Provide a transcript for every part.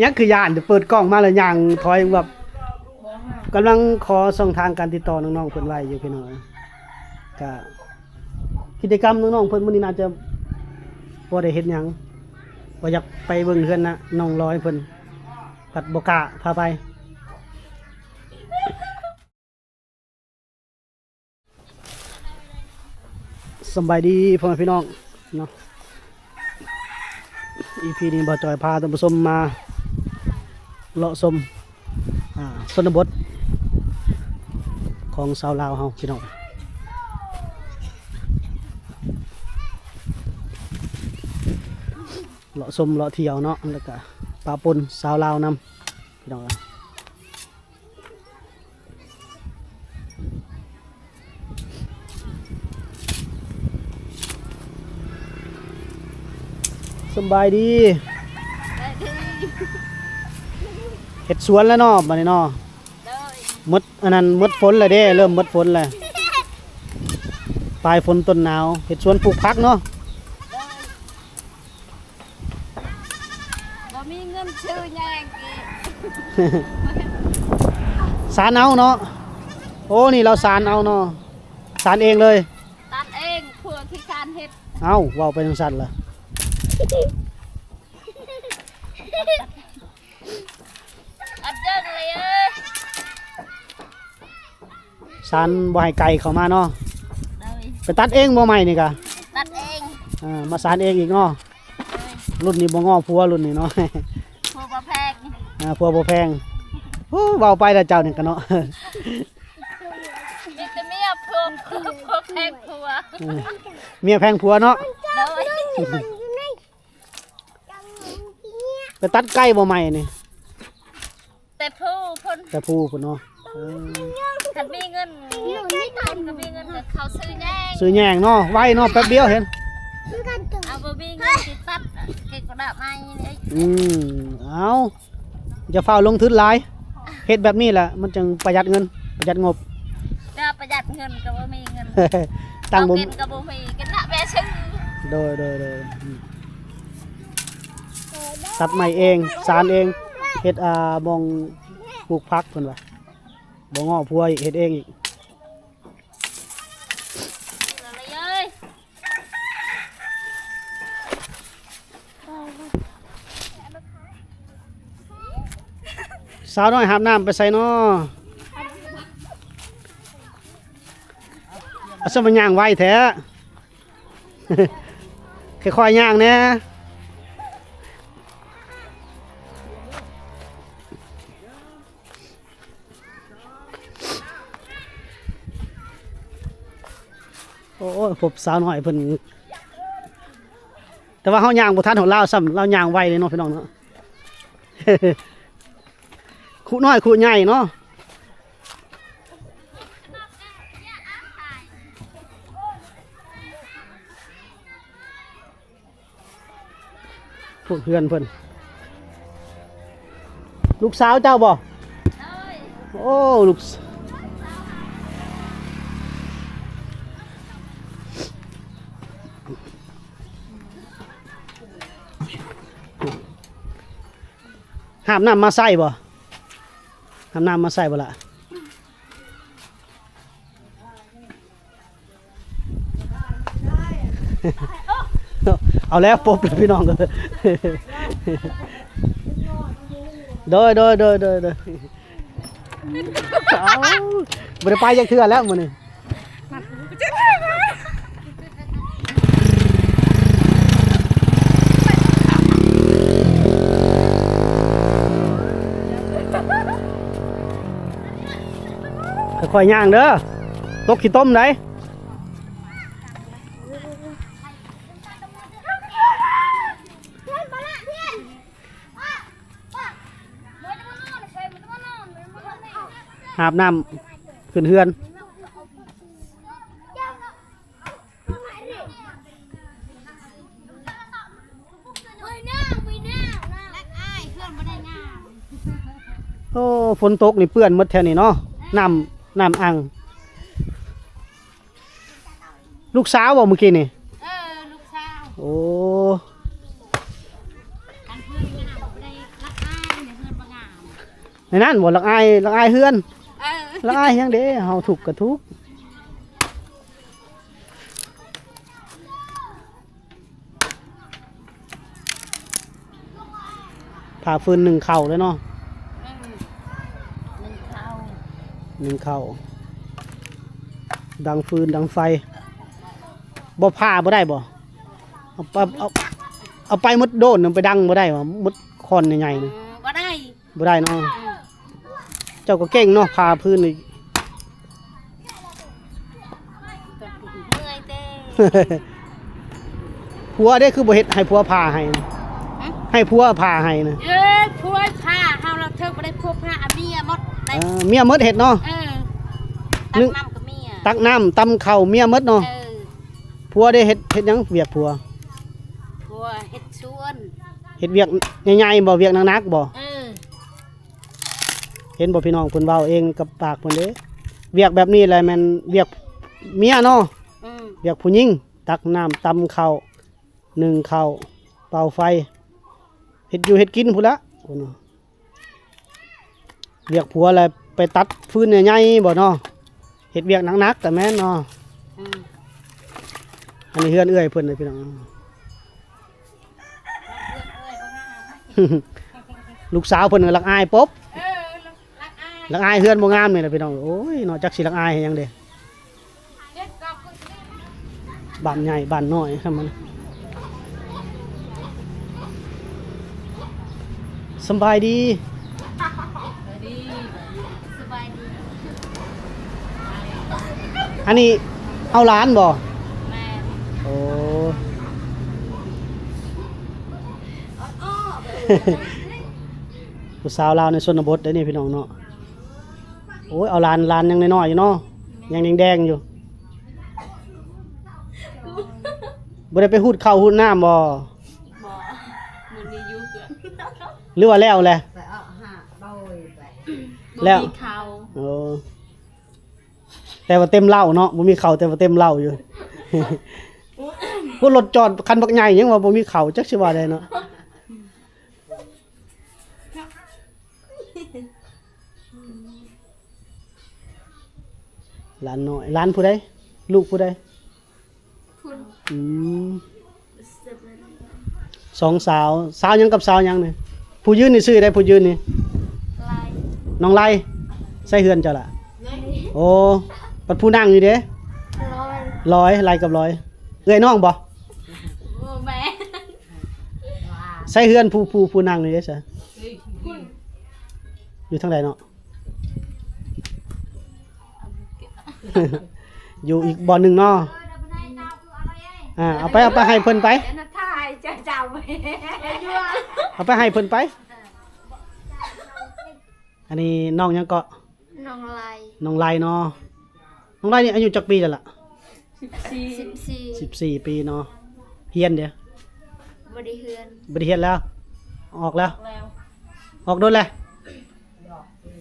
ยังคือย่านเปิดกล้องมาแล้วย่างถอยแบบกำลังขอช่องทางการติดต่อน้องๆเพิ่นไว้อยู่พี่น้องก็กิจกรรมน้องๆเพิ่นมื้อนี้น่าจะบ่ได้เฮ็ดหยังบ่อยากไปเบิ่งเฮือนนะน้องร้อยเพิ่นกัดบ่กล้าพาไปสบายดีพ่อแม่พี่น้องเนาะ EP นี้บ่จอยพาท่านผู้ชมมาเลาะชมชนบทของชาวลาวเฮาพี่น้องเลาะชมเลาะเที่ยวเนาะแล้วก็ปะปนชาวลาวนำพี่น้องสบายดีเฮ็ดสวนแล้วเนาะบัดนี้เนาะหมดอันนั้นหมดฝนแล้วเด้เริ่มหมดฝนแล้วปลายฝนต้นหนาวเฮ็ดสวนปลูกผักเนาะบ่มีเงินซื้อแยงกี สารเอาเนาะโอ้นี่เราสารเอาเนาะสารเองเลย ตัดเองเพื่อที่การเฮ็ด เอาเว้าไปจังซั่นล่ะอัดเดินเลยเอ้ย สารบ่ให้ไก่เข้ามาเนาะ เด้ย ไปตัดเองบ่ใหม่นี่กะ ตัดเอง มาสารเองอีกเนาะรุ่นนี้บ่ง้อผัวรุ่นนี้เนาะ พวกบ่แพง ผัวบ่แพงโอ้เว้าไปแล้วเจ้านี่กันเนาะ มีแต่เมียพวกแพงผัว เมียแพงผัวเนาะ เด้ย ไปตัดไก่บ่ใหม่นี่ แต่ผู้พ่น แต่ผู้พุ่นเนาะ ถ้ามีเงินก็มีเงินก็เขาซื้อแยง ซื้อแยงเนาะไว้เนาะแป๊บเดียวเห็น เอาบ่มีเงินสิตัดเก็บกระดาษไม้นี่ เอาจะเฝ้าลงทุนหลายเฮ็ดแบบนี้แหละมันจึงประหยัดเงินประหยัดงบ ก็ประหยัดเงินก็บ่มีเงิน ตั้งบ่ เอากินก็บ่มีกินละแม่ซื้อ โดยตัดใหม่เองสารเองเฮ็ดมองปลูกผักเพิ่นว่าบ่ง้อผัวอีกเฮ็ดเองอีก เลยเอ้ย สาวน้อยหาบน้ำไปใส่เนาะเอาซะมันย่างไวแท้ ค่อยๆย่างแหน่โอ้ยผมสาวน้อยเพิ่นแต่ว่าเฮาย่างบ่ทันของเราซ้ำเราย่างไวเลยเนาะพี่น้องเนาะ คู่น้อยคู่ใหญ่เนาะพวกเพื่อนเพิ่นลูกสาวเจ้าบ่โอ้ลูกหาบน้ำมาใส่บ่หาบน้ำมาใส่บ่ล่ะเอาแล้วปบเลยพี่น้องเลยโดยเอาบ่ได้ไปจักเทื่อแล้วมื้อนี้ค่อยๆย่างเด้อตกขี้ต้มได้หาบน้ำขึ้นเฮือนโอ้ฝนตกนี่เปื้อนหมดแถวนี้เนาะน้ำอ่างลูกสาวบ่เมื่อกี้นี่ ลูกสาว โอ้ กันเพื่อน ในนั้นบ่ลักอายเฮือน เออ ลักอายหยังเด้เฮาทุกข์ก็ทุกข์ผ่าฟืน1เข่าเลยเนาะ นึ่งข้าว 1เข่าดังฟืนดังไฟบ่ผ่าบ่ได้บ่เอาไปมดโดนไปดังบ่ได้บ่มดคอนใหญ่ๆนี่ บ่ได้ บ่ได้เนาะเจ้าก็เก่งเนาะผ่าพื้นนี่ เมื่อยเต้ ผัวได้คือบ่เฮ็ดให้ผัวผ่าให้นะให้ผัวผ่าให้นะ เอ้ยพวยผ้าเฮาเราเธอบ่ได้พวกผ้าอาเมียหมดได้ เมียมดเฮ็ดเนาะ เออตักน้ำกับเมีย ตักน้ำตำข้าวเมียมดเนาะ เออ ผัวได้เฮ็ดหยังเวียกผัว พวเฮ็ดชวน เฮ็ดเวียกใหญ่ๆบ่เวียกหนักๆบ่ เออ เห็นบ่พี่น้องเพิ่นเว้าเองกับปากเพิ่นเด้เวียกแบบนี้แหละแม่นเวียกเมียเนาะ อืม เวียกผู้หญิงตักน้ำตำข้าวนึ่งข้าวเป่าไฟเฮ็ดอยู่เฮ็ดกินพุ่นละพุ่นเนาะเวียกผัวแหละไปตัดฟืนใหญ่ๆบ่เนาะเฮ็ดเวียกหนักๆก็แม่นเนาะ อืม อันนี้เฮือนเอื้อยเพิ่นเลยพี่น้อง ลูกสาวเพิ่นก็รักอายปบ เออรักอาย รักอายเฮือนบ่งามนี่แหละพี่น้องโอ้ยเนาะจักสิรักอายให้หยังเด้ เฮ็ดกอกคือ บ้านใหญ่บ้านน้อยครับมันสำบายดี สบายดี อันนี้เอาหลานบ่ แม่ โอ้ ผู้สาวลาวในชนบทเด้อนี่พี่น้องเนาะโอ้ยเอาหลานยังน้อยๆอยู่เนาะยังแดงๆอยู่บ่ได้ไปหูดข้าวหูดน้ำบ่ บ่มื้อนี้อยู่เกือบ หรือว่าแล้วแหละ ไปเอาหาโดยไป แล้ว บ่มีข้าว โอ้แต่ว่าเต็มเหล้าเนาะบ่มีข้าวแต่ว่าเต็มเหล้าอยู่ พวกรถจอดคันบักใหญ่ยังว่าบ่มีข้าวจักสิว่าได้เนาะหลานน้อยหลานผู้ใดลูกผู้ใด คุณ อืมสองสาวสาวหยังกับสาวหยังนี่ผู้ยืนนี่ชื่อได้ผู้ยืนนี่ ลาย น้องไล่ใส่เฮือนเจ้าล่ะโอ้ปัดผู้นั่งอยู่เด้ ร้อย ไล่กับร้อยเอ้ยน้องบ่ โอ้แม่ ใส่เฮือนผู้นั่งนี่เด้ซะอยู่ทางใดเนาะ อยู่อีกบ่อหนึงเนาะเอาไปให้เพิ่นไป น่ะทายจะเจ้าไปยั่ว เอาไปให้เพิ่นไป อันนี้น้องหยังเกาะ น้องลาย น้องไล่เนาะน้องไล่นี่อายุจักปีแล้วล่ะ 14 14 ปีเนาะเฮียนเด้อ บ่ได้เฮือน บ่ได้เฮียนแล้ว ออกแล้ว แล้ว ออกโดนเลย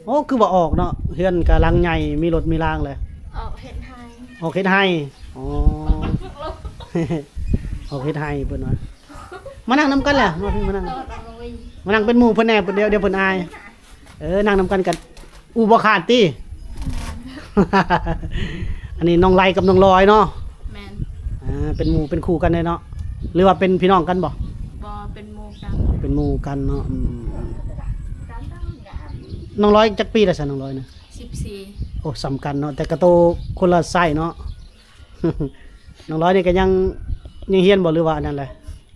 โอ้คือบ่ออกเนาะเฮือนกะลังใหญ่มีรถมีรางเลย ออกเฮ็ดให้ ออกเฮ็ดให้อ๋อ ออกเฮ็ดให้เพิ่นว่ามานั่งนํกันแหละมาพี่มานั่ง ตอดเอาไว้ มานั่งเป็นหมู่เพิ่นแหน่เพิ่นเดี๋ยวเพิ่นอายนั่งนํกันกันอูบ่ขาดติ อันนี้น้องไล่กับน้องลอยเนาะ แม่น เป็นหมู่เป็นคู่กันเลยเนาะหรือว่าเป็นพี่น้องกันบ่ บ่เป็นหมู่กัน เป็นหมู่กันเนาะน้องร้อยจักปีแล้วซะน้องร้อยนะ 14 โอ้สำคัญเนาะแต่กระโตคนละไส้เนาะ น้องร้อยนี่ก็ยังเฮียนบ่หรือว่าอันนั้นแหละ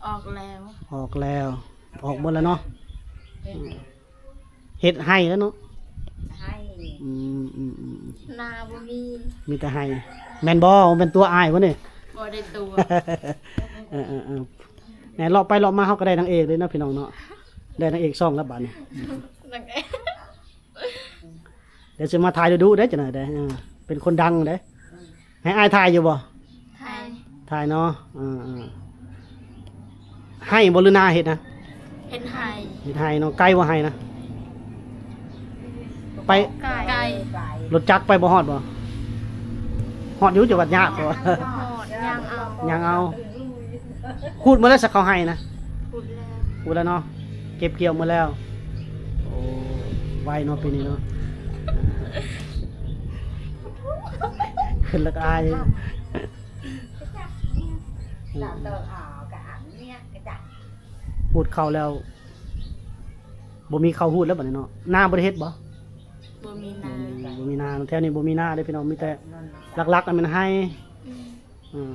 ออกแล้ว ออกแล้วออกหมดแล้วเนาะเฮ็ดให้แล้วเนาะ ให้ อืม นาบ่มี มีแต่ให้แม่นบ่เป็นตัวอายวะนี่ บ่ได้ตัว แหน่เลาะไปเลาะมาเฮาก็ได้นางเอกเลยเนาะพี่น้องเนาะได้นางเอกซ่องแล้วบัดนี้ นังเอ เดี๋ยวสิมาถ่ายดูๆเด้อจังได๋เด้อเป็นคนดังเด้ให้อายถ่ายอยู่บ่ ไทย ถ่ายเนาะให้บ่หรือนาเฮ็ดนะ เฮ็ดให้ เฮ็ดให้เนาะไกลบ่ให้นะไป ไก่ ไป รถจักรไปบ่ฮอดบ่ฮอดอยู่จังหวัดยากบ่ หอดยางเอา ยังเอาพูดมาแล้วสักเขาให้นะ พูดแล้ว พูดแล้วเนาะเก็บเกี่ยวมาแล้วโอ้ไว ว้เนาะปีนี้เนาะขึ้นแล้วก็อาย ดาวเตอร์หอกะอันเนี่ยกระจัด หูดเข้าแล้วบ่มีเข้าหูดแล้วบัดนี้เนาะหน้าบ่ได้เฮ็ดบ่ บ่มีนา บ่มีนาแถวนี้บ่มีนาเด้อพี่น้องมีแต่หลักๆอันมันให้อืม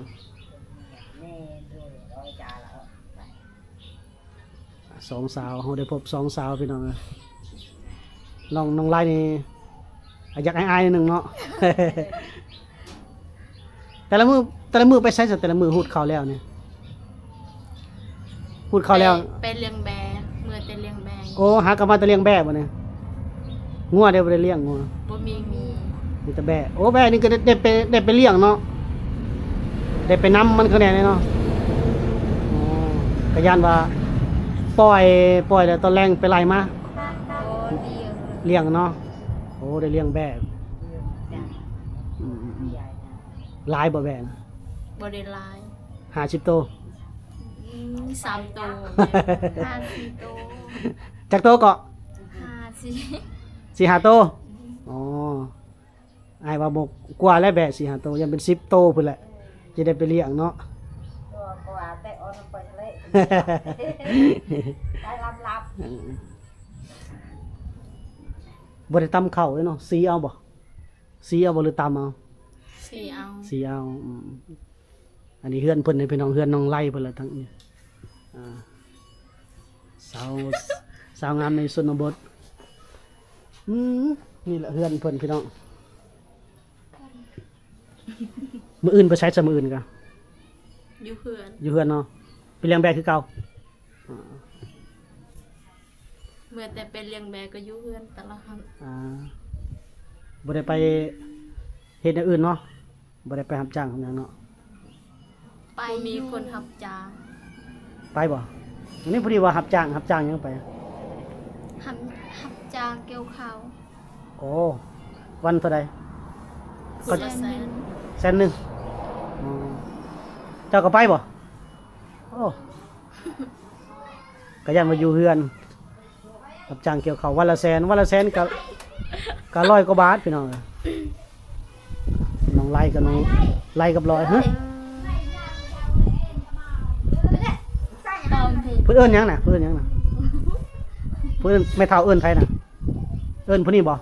แน่ด้วยร้อยจ่าแล้ว สองสาวเฮาได้พบสองสาวพี่น้องเอ้ยน้องไล่นี่อยากอายๆนิดนึงเนาะ แต่ละมือไปใช้ซะแต่ละมือหูดเข้าแล้วเนี่ยหูดเข้าแล้ว ไปเลี้ยงแบเมื่อแต่เลี้ยงแบ โอ้หากลับมาแต่เลี้ยงแบะบ่เนี่ยงัวได้บ่ได้เลี้ยงงัว บ่มี มีแต่แบะโอ้แบะนี่ก็ได้ไปเลี้ยงเนาะได้ไปนำมันคะแนนเนาะอ๋อกะยานว่าปล่อยแล้วตอนแรงไปไล่มา โอ้เดียว เลี้ยงเนาะโอ้ได้เลี้ยงแบะ จ้ะ อืม ใหญ่นะ หลายบ่แบะ บ่ได้หลาย 50ตัว 3ตัว5-4ตัว จักตัวก็ 5-4 4-5ตัวอ๋ออ้ายว่าบ่กว่าแล้วแบะ4-5ตัวยังเป็น10ตัวพุ่นแหละจะได้ไปเลี้ยงเนาะ ตัวกว่าแต่ออนไปทะเลได้รับ บ่ได้ตำข้าวเลยเนาะสีเอาบ่สีเอาบ่หรือตำเอา สิเอา สีเอาอันนี้เฮือนเพิ่นให้พี่น้องเฮือนน้องไล่เพิ่นละทั้งนี้อ่าสาวงามในชนบทนี่แหละเฮือนเพิ่นพี่น้องมื้ออื่นไปใช้ซะมื้ออื่นกะ อยู่เพื่อน อยู่เฮือนเนาะไปเลี้ยงแบะคือเก่า เมื่อแต่เป็นเลี้ยงแบก็อยู่เพื่อนตลอด อ่าบ่ได้ไปเฮ็ดอย่างอื่นเนาะบ่ได้ไปรับจ้างทำหยังเนาะ ไปมีคนทับจ้าง ไปบ่อันนี้พอดีว่ารับจ้างหยังไป หับจ้างเกี่ยวข้าว โอ้วันเท่าใด คนละแสน 100,000อ๋อเจ้าก็ไปบ่โอ้ก็ยันมาอยู่เฮือนรับจ้างเกี่ยวข้าววันละ100,000ก็100 กว่าบาทพี่น้องน้องไล่กับน้องไล่กับร้อยฮะ ตอนที่ เพิ่นเอิ้นหยังน่ะเพิ่นไม่เท่าเอิ้นไผน่ะเอิ้นผู้นี้บ่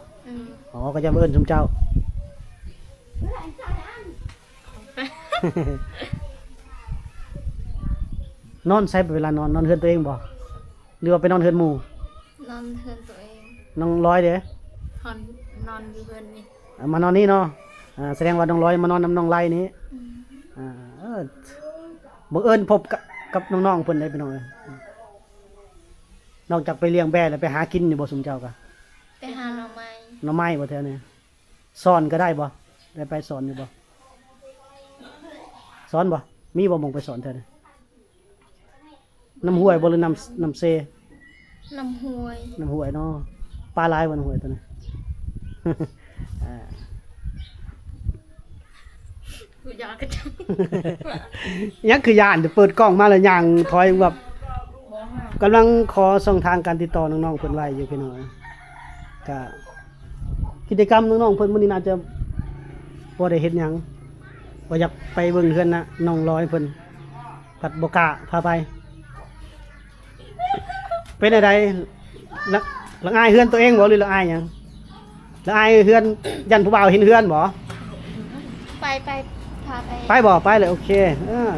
อ๋อก็จะมาเอิ้นซุมเจ้า นอนใช้เวลานอนเฮือนตัวเองบ่หรือว่าไปนอนเฮือนหมู่ นอนเพื่อนตัวเอง น้องร้อยเด้ นอนอยู่เพื่อนนี่ มานอนนี่เนาะแสดงว่าน้องร้อยมานอนนำน้องไล่นี้บังเอิญพบกับน้องๆเพิ่นได้พี่น้องเอ้ยนอกจากไปเลี้ยงแบะแล้วไปหากินอยู่บ่ซุมเจ้าก็ ไปหาหน่อไม้ หน่อไม้บ่แท้นี่สอนก็ได้บ่ได้ไปสอนอยู่บ่สอนบ่มีบ่หมองไปสอนแท้นี่น้ำห้วยบ่หรือน้ำเซ น้ำห้วย น้ำห้วยเนาะปลาหลายบ่น้ำห้วยตัวนี้ กูอยากกระจัง ยังคือย่านเดี๋ยวเปิดกล้องมาแล้วย่างถอยแบบกำลังขอช่องทางการติดต่อน้องๆเพิ่นไว้อยู่พี่น้องก็กิจกรรมน้องๆเพิ่นมื้อนี้น่าจะบ่ได้เฮ็ดหยังบ่อยากไปเบิ่งเฮือนนะน้องร้อยเพิ่นปัดบ่กล้าพาไป เป็นอะไรละอายเฮือนตัวเองบ่หรือละอายหยังละอายเฮือนยันผู้บ่าวเห็นเฮือนบ่ ไปพาไป ไปบ่ไปเลยโอเค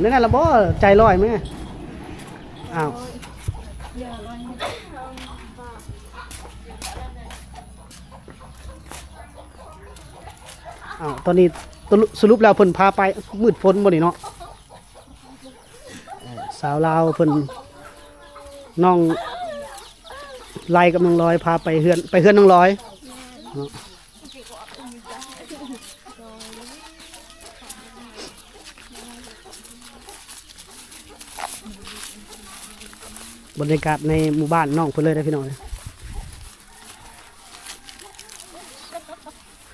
นั่นน่ะละบ่ใจลอยมั้ยอ้าวตอนนี้สรุปแล้วเพิ่นพาไปมืดฝนบ่นี่เนาะสาวลาวเพิ่นน้องไล่กับน้องร้อยพาไปเฮือนน้องร้อยเนาะบรรยากาศในหมู่บ้านน้องเพิ่นเลยได้พี่น้อง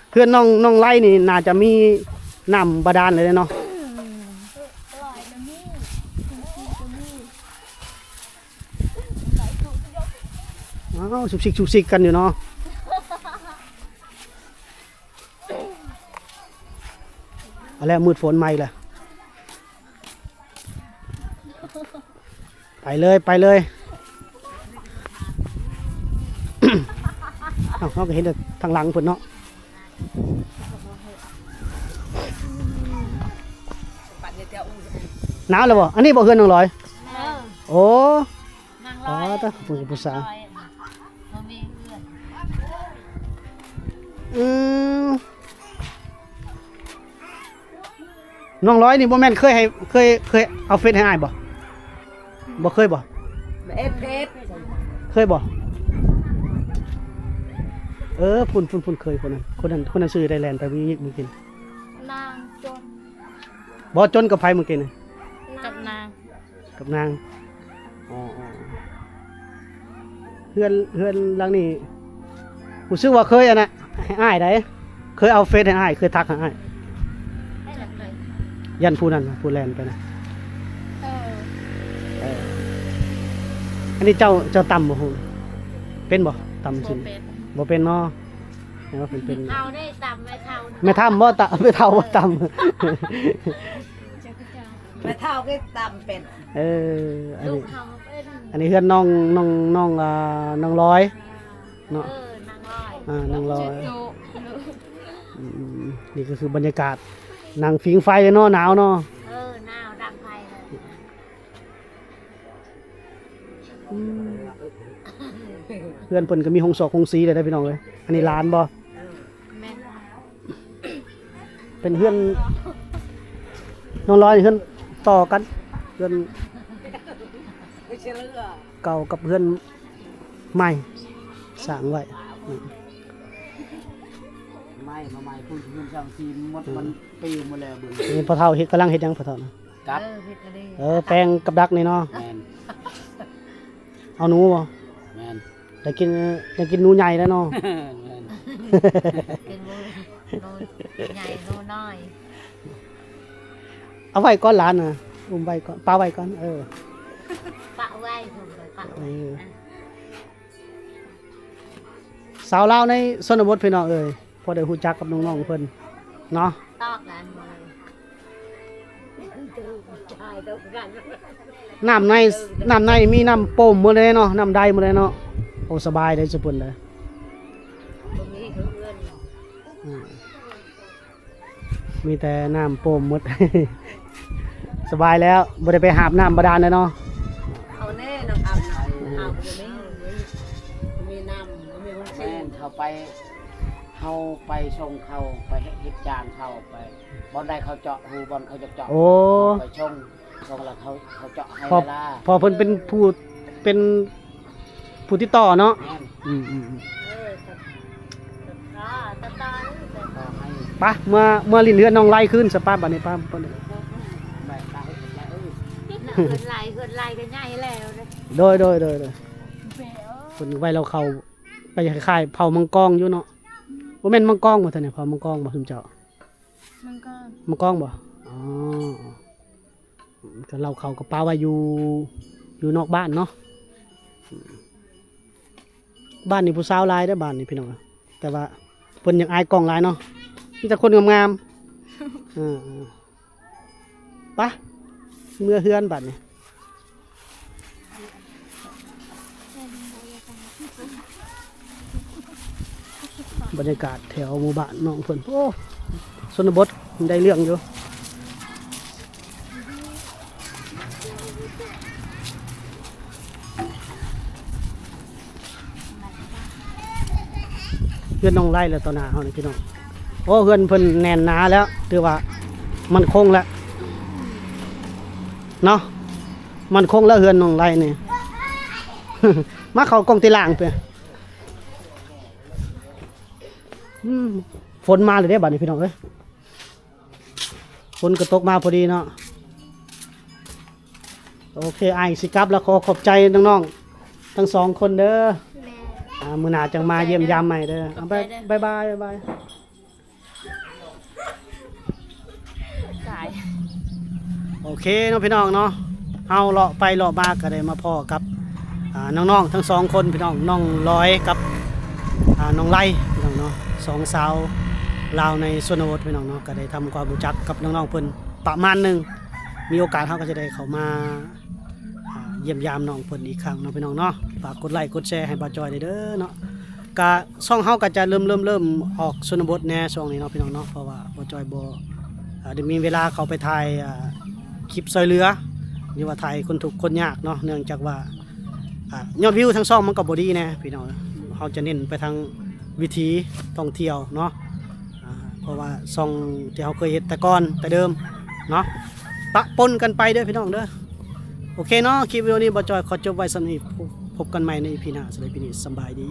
เพื่อนน้องไล่นี่น่าจะมีน้ำบาดาลเลยเนาะอ้าวสุกสิกกันอยู่เนาะ อะไรมืดฝนใหม่ล่ะไปเลยไปเลย เอ้าเราก็เห็นแต่ทางหลังเพิ่นเนาะ ปันเนี่ยเจ้าอู้ หนาวแล้วบ่อันนี้บ่เฮือนน้องลอย เออ โอ้ นาง อ๋ ร้ อ อย ตาผู้สาว บ่มีเพื่อน อืมน้องร้อยนี่บ่แม่นเคยให้เคยเอาเฟซให้อ้ายบ่บ่เคยบ่ เอ็ดเพชร เคยบ่พุ่นเคยคนนั้นซื้อได้แลนด์ไปมื้อกิน นางจน บ่จนกับไผมื้อกินน่ะ กับนาง กับนางอ๋อเฮือนหลังนี้รู้สึกว่าเคยอันน่ะให้อ้ายได้เคยเอาเฟซให้อ้ายเคยทักให้อ้าย ให้หลังเลย ยันผู้นั้นน่ะผู้แลนด์ไปนะ เออ อันนี้เจ้าต่ำบ่ฮู้เป็นบ่ต่ำ บ่ สิ เป็น บ่เป็นเนาะแปลว่าเป็น เอาได้ตำไม่เท่า ไม่ทำบ่ตะไม่เท่าบ่ต่ แม่เท่าก็ตำเป็น ำอัน ลู นี้ กเขาเป็น อันนี้เฮือนน้องน้องร้อยเนาะ นางร้อย นางร้อยอืมนี่ก็คือบรรยากาศนั่งฟิงไฟเลยเนาะหนาวเนาะ หนาวดังไฟเลย อืมเพื่อนเพิ่นก็มีหงศอกหงสีเลยได้อพี่น้องเอ้ยอันนี้ร้านบ่ แม่น เป็นเพื่อนน้องร้อยนี่เพื่อนต่อกันเพื่อน ไม่ใช่เรื่อง เก่ากับเพื่อนใหม่สร้างไว้อืม ไม่มาใหม่พูดถึงเรื่องช่างทีมมันปีมาแล้วเบิ่ง นี่พ่อเฒ่าเฮ็ดกำลังเฮ็ดหยังพ่อเฒ่านะ กัด เฮ็ดอะไร แป้งกับดักนี่เนาะ แมน เอาหนูบ่ แมน ได้กินหนูใหญ่แล้วเนาะ แมน เป็นโนูใหญ่โนูน้อย เอาไว้ก่อนหลานน่ะอุ้มไว้ก่อนปาไว้ก่อนปะไว้ผมเลยปะไว้ สาวลาวในชนบทพี่น้องเอ้ยพอได้ฮู้จักกับน้องๆเพิ่นเนาะ ตอกกันเลย น้ำในมีน้ำโป่มหมดเลยเนาะน้ำใดหมดเลยเนาะโอ้สบายเลยสุดพุ่นเลย ตรงนี้คือเพื่อน อืมมีแต่น้ำโป่มหมด สบายแล้วบ่ได้ไปหาบน้ำบาดาลเลยเนาะ เอาแน่น้องอับเอาไปเลยมีน้ำมีคน แม ชื่อน เขาไปชงเขาไปเฮ็ดจานเขาไปบอลใดเขาเจาะหูบอลเขาจะเจาะ โอ้ ไปชงแล้วเขาเจาะให้ พอ เวลา พอเพิ่นเป็นผู้ติดต่อเนาะ แมน อืม ตาตา ก็ให้ ปะเมื่อลิ้นเฮือนน้องไล่ขึ้นสปาบัดนี้ป้าเพิ่น แม่ได้แล้ว เกินไหลกันใหญ่แล้วเลย โดยเพิ่นไว้เราเข้าไปคล้ายๆเผามังกรอยู่เนาะบ่แม่นมังกรบ่ท่านเนี่ยเผามังกรบ่คุณเจ้า มันก็ มังกรบ่อ๋อก็เราเข้ากับปลาไว้อยู่นอกบ้านเนาะบ้านนี่ผู้สาวหลายเด้อบ้านนี่พี่น้องแต่ว่าเพิ่นยังอายกล้องหลายเนาะมีแต่คนงามๆไปเมื่อเฮือนบัดนี้บรรยากาศแถวหมู่บ้านน้องเพิ่นโอ้ชนบทได้เรื่องอยู่เพื่อนน้องไล่แล้วตอนหน้าเฮานี่พี่น้องโอ้เพื่อนเพิ่นแน่นหนาแล้วถือว่ามันคงแล้วเนาะมันคงแล้วเฮือนน้องไล่นี่ มาเข้ากล้องตีล่างเพิ่นฝนมาเลยเด้บัดนี้พี่น้องเอ้ยฝนก็ตกมาพอดีเนาะโอเคไอ้ายสิกลับแล้วขอขอบใจน้องๆทั้งสองคนเด้อ มื้อหน้าจังมาเยี่ยมยามใหม่เด้อเอาไปบ๊ายบาย สาย โอเคเนาะพี่น้องเนาะเอาเลาะไปเลาะมาก็ได้มาพ่อกับน้องๆทั้งสองคนพี่น้องน้องร้อยกับน้องไล่พี่น้องเนาะสองสาว ลาวในชนบทพี่น้องเนาะก็ได้ทำความรู้จักกับน้องๆเพิ่นประมาณหนึงมีโอกาสเฮาก็จะได้เข้ามาเยี่ยมยามน้องเพิ่นอีกครั้งเนาะพี่น้องเนาะฝากกดไลค์กดแชร์ให้บ่าวจอยได้เด้อเนาะก็ช่องเฮาก็จะเริ่มออกชนบทแน่ช่วงนี้เนาะพี่น้องเนาะเพราะว่าบ่าวจอยบ่ได้มีเวลาเข้าไปถ่ายคลิปซอยเรือหรือว่าถ่ายคนทุกข์คนยากเนาะเนื่องจากว่ายอดวิวทั้งช่องมันก็บ่ดีแน่พี่น้องเฮาจะเน้นไปทางวิถีท่องเที่ยวเนาะเพราะว่าช่องที่เขาเคยเฮ็ดแต่ก่อนแต่เดิมเนาะปะปนกันไปเด้อพี่น้องเด้อโอเคเนาะคลิปวิดีโอนี้บ่จอยขอจบไว้สำหรับนี้พบกันใหม่ใน EP หน้าสำหรับ EP นี้สำบายดี